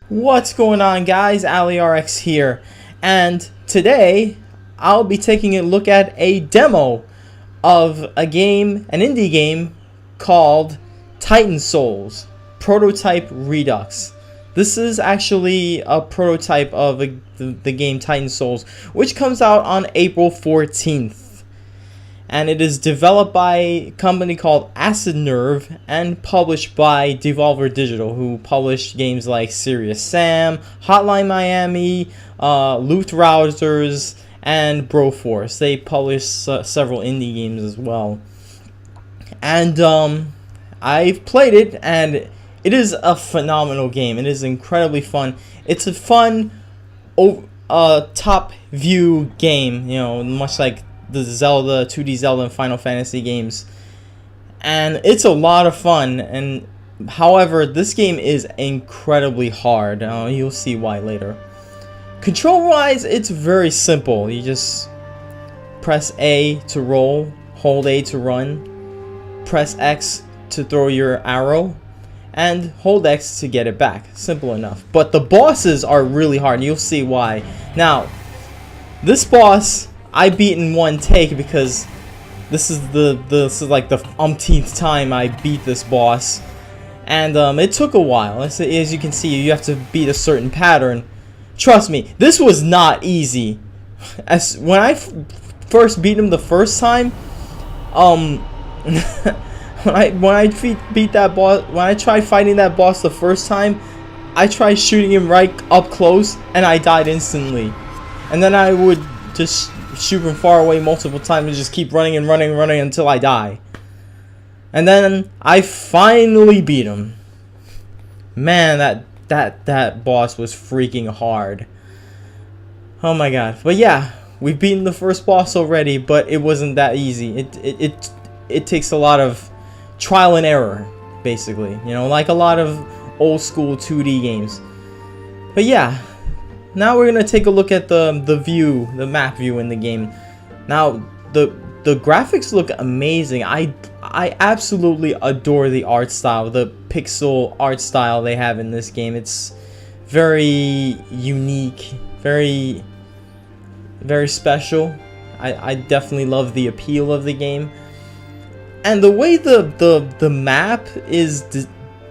What's going on, guys? Allie-RX here, and today I'll be taking a look at a demo of a game, an indie game called Titan Souls Prototype Redux. This is actually a prototype of the game Titan Souls, which comes out on April 14th. And it is developed by a company called Acid Nerve and published by Devolver Digital, who published games like Serious Sam, Hotline Miami, Loot Routers, and Broforce. They published several indie games as well. And I've played it, and it is a phenomenal game. It is incredibly fun. It's a fun top view game, you know, much like the Zelda, 2D Zelda and Final Fantasy games, and it's a lot of fun. And however, this game is incredibly hard. You'll see why later. Control wise, it's very simple. You just press A to roll, hold A to run, press X to throw your arrow, and hold X to get it back. Simple enough. But the bosses are really hard, and you'll see why. Now, this boss I beat in one take because this is like the umpteenth time I beat this boss, and it took a while. As you can see, you have to beat a certain pattern. Trust me, this was not easy. When I first beat him the first time, when I beat that boss, when I tried fighting that boss the first time, I tried shooting him right up close, and I died instantly. And then I would just shoot from far away multiple times and just keep running and running and running until I die. And then I finally beat him. Man, that boss was freaking hard. Oh my god. But yeah, we've beaten the first boss already, but it wasn't that easy. It takes a lot of trial and error, basically. You know, like a lot of old school 2D games. But yeah, now we're gonna take a look at the map view in the game. Now the graphics look amazing. I absolutely adore the art style, the pixel art style they have in this game. It's very unique, very special. I definitely love the appeal of the game, and the way the map is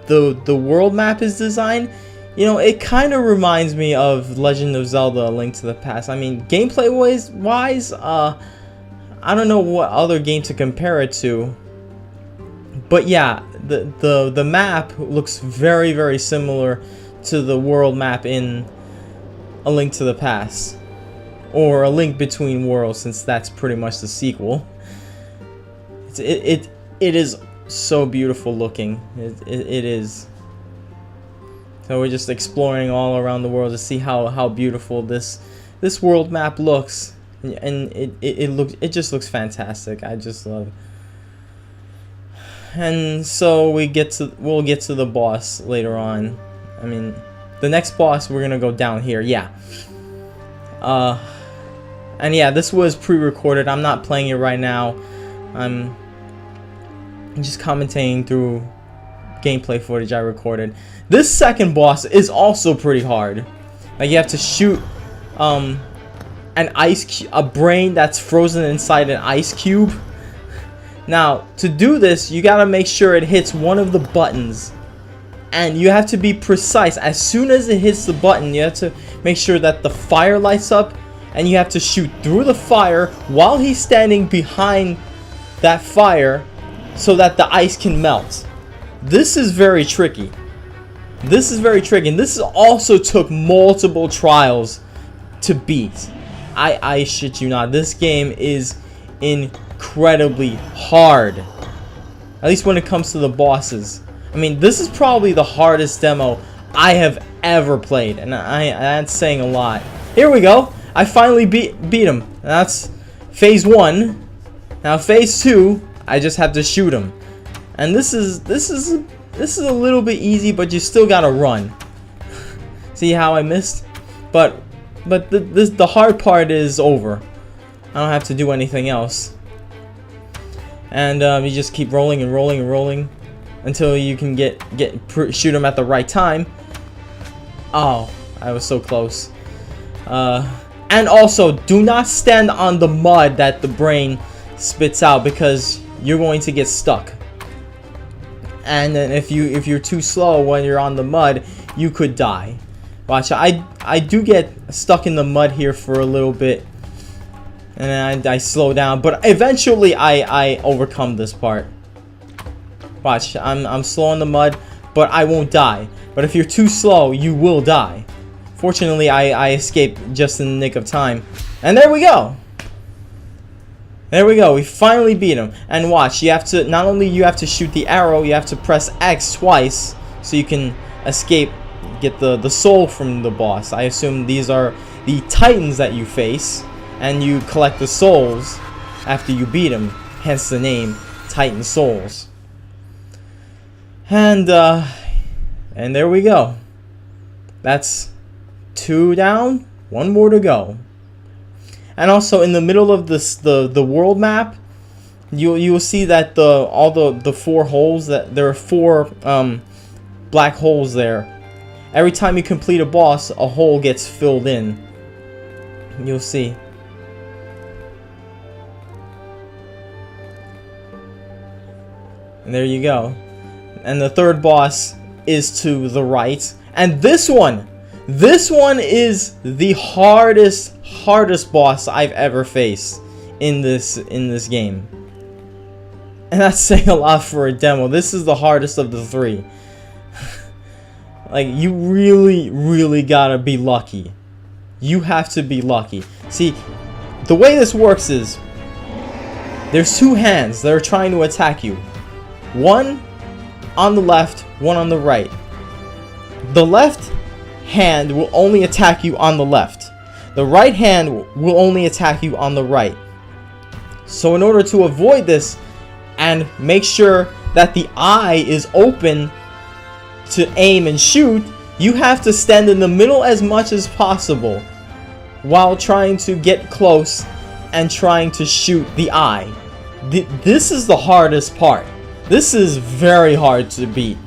the world map is designed. You know, it kind of reminds me of Legend of Zelda: A Link to the Past. I mean, gameplay wise, I don't know what other game to compare it to. But yeah, the map looks very similar to the world map in A Link to the Past, or A Link Between Worlds, since that's pretty much the sequel. It is so beautiful looking. It is. So we're just exploring all around the world to see how beautiful this world map looks, and it just looks fantastic. I just love it. And so we'll get to the boss later on. I mean, the next boss, we're gonna go down here. Yeah. And yeah, this was pre-recorded. I'm not playing it right now. I'm just commentating through gameplay footage I recorded. This second boss is also pretty hard. Like, you have to shoot a brain that's frozen inside an ice cube. Now, to do this, you gotta make sure it hits one of the buttons, and you have to be precise. As soon as it hits the button, you have to make sure that the fire lights up, and you have to shoot through the fire while he's standing behind that fire so that the ice can melt. This is very tricky. And this also took multiple trials to beat. I shit you not. This game is incredibly hard, at least when it comes to the bosses. I mean, this is probably the hardest demo I have ever played, and that's saying a lot. Here we go. I finally beat him. That's phase 1. Now phase 2, I just have to shoot him. And this is a little bit easy, but you still gotta run. See how I missed? But the hard part is over. I don't have to do anything else. And you just keep rolling and rolling and rolling until you can shoot them at the right time. Oh, I was so close. And also, do not stand on the mud that the brain spits out, because you're going to get stuck. And then if you're too slow when you're on the mud, you could die. Watch, I do get stuck in the mud here for a little bit, and then I slow down, but eventually I overcome this part. Watch, I'm slow in the mud, but I won't die. But if you're too slow, you will die. Fortunately, I escaped just in the nick of time. And there we go. There we go. We finally beat him. And watch, you have to, not only you have to shoot the arrow, you have to press X twice so you can escape, get the soul from the boss. I assume these are the titans that you face, and you collect the souls after you beat him. Hence the name, Titan Souls. And there we go. That's 2 down, 1 more to go. And also in the middle of this, the world map, you will see that all the 4 holes, that there are 4 black holes there. Every time you complete a boss, a hole gets filled in. You'll see. And there you go. And the 3rd boss is to the right. And this one is the hardest boss I've ever faced in this game. And that's saying a lot for a demo. This is the hardest of the 3. Like, you really gotta be lucky. You have to be lucky. See, the way this works is there's 2 hands that are trying to attack you. One on the left, one on the right. The left hand will only attack you on the left. The right hand will only attack you on the right. So in order to avoid this and make sure that the eye is open to aim and shoot, you have to stand in the middle as much as possible while trying to get close and trying to shoot the eye. This is the hardest part. This is very hard to beat.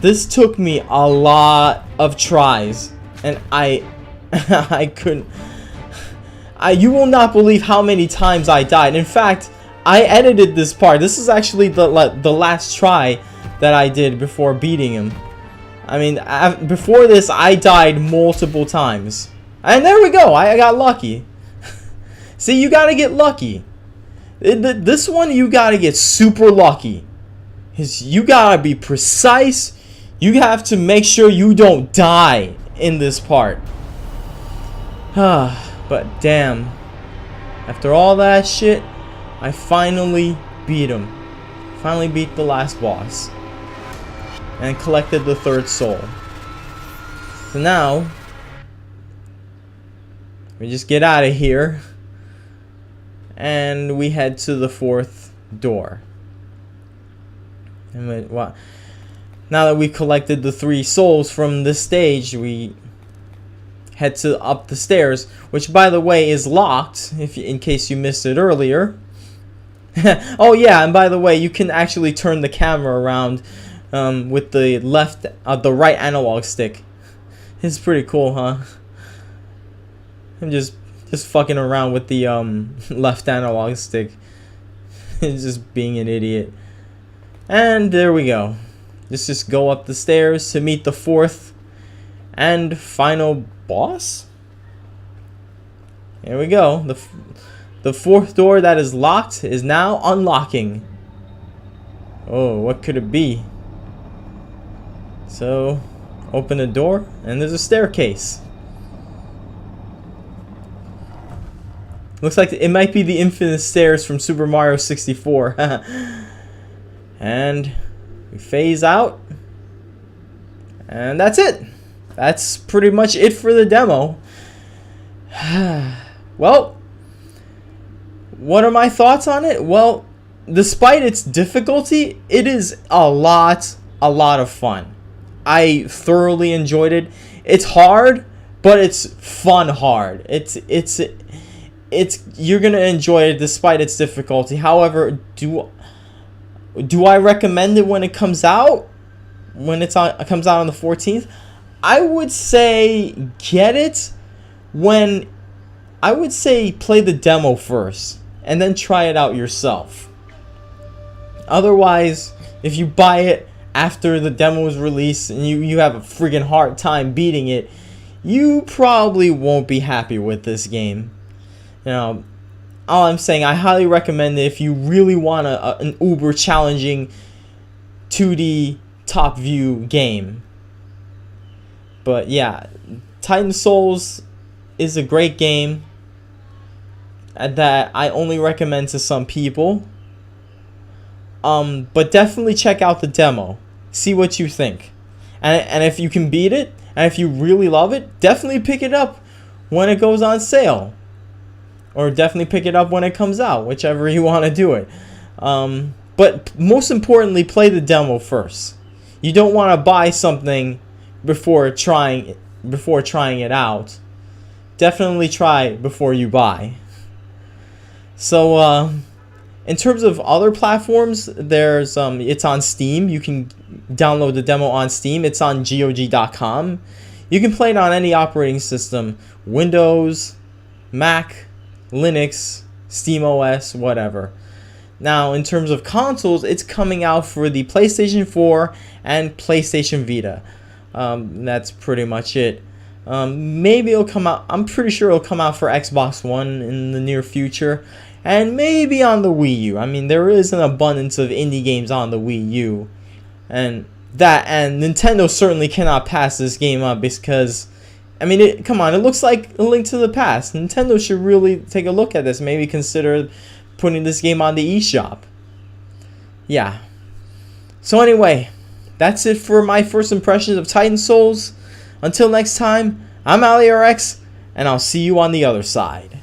This took me a lot of tries, and I couldn't. You will not believe how many times I died. In fact, I edited this part. This is actually the last try that I did before beating him. I mean, before this, I died multiple times. And there we go. I got lucky. See, you gotta get lucky. This one, you gotta get super lucky. You gotta be precise. You have to make sure you don't die in this part. But damn. After all that shit, I finally beat him. Finally beat the last boss. And collected the 3rd soul. So now, we just get out of here. And we head to the 4th door. And now that we collected the 3 souls from this stage, we head up the stairs, which by the way is locked, in case you missed it earlier. Oh yeah, and by the way, you can actually turn the camera around with the right analog stick. It's pretty cool, huh? I'm just fucking around with the left analog stick. Just being an idiot. And there we go. Let's just go up the stairs to meet the 4th and final boss. There we go. The 4th door that is locked is now unlocking. Oh, what could it be? So, open the door and there's a staircase. Looks like it might be the infinite stairs from Super Mario 64. And we phase out. And that's it. That's pretty much it for the demo. Well, what are my thoughts on it? Well, despite its difficulty, it is a lot of fun. I thoroughly enjoyed it. It's hard, but it's fun hard. It's you're gonna enjoy it despite its difficulty. However, do I recommend it when it comes out? when it comes out on the 14th, I would say get it when I would say play the demo first and then try it out yourself. Otherwise, if you buy it after the demo is released and you have a friggin' hard time beating it, you probably won't be happy with this game. You know, all I'm saying, I highly recommend it if you really want an uber challenging 2D top view game. But yeah, Titan Souls is a great game that I only recommend to some people. But definitely check out the demo. See what you think. And if you can beat it, and if you really love it, definitely pick it up when it goes on sale. Or definitely pick it up when it comes out, whichever you want to do it. But most importantly, play the demo first. You don't want to buy something before trying it out. Definitely try before you buy. So in terms of other platforms, there's it's on Steam. You can download the demo on Steam. It's on GOG.com. You can play it on any operating system: Windows, Mac, Linux, SteamOS, whatever. Now, in terms of consoles, it's coming out for the PlayStation 4 and PlayStation Vita. That's pretty much it. Maybe it'll come out. I'm pretty sure it'll come out for Xbox One in the near future, and maybe on the Wii U. I mean, there is an abundance of indie games on the Wii U, and Nintendo certainly cannot pass this game up because, I mean, come on, it looks like A Link to the Past. Nintendo should really take a look at this. Maybe consider putting this game on the eShop. Yeah. So anyway, that's it for my first impressions of Titan Souls. Until next time, I'm Allie-RX, and I'll see you on the other side.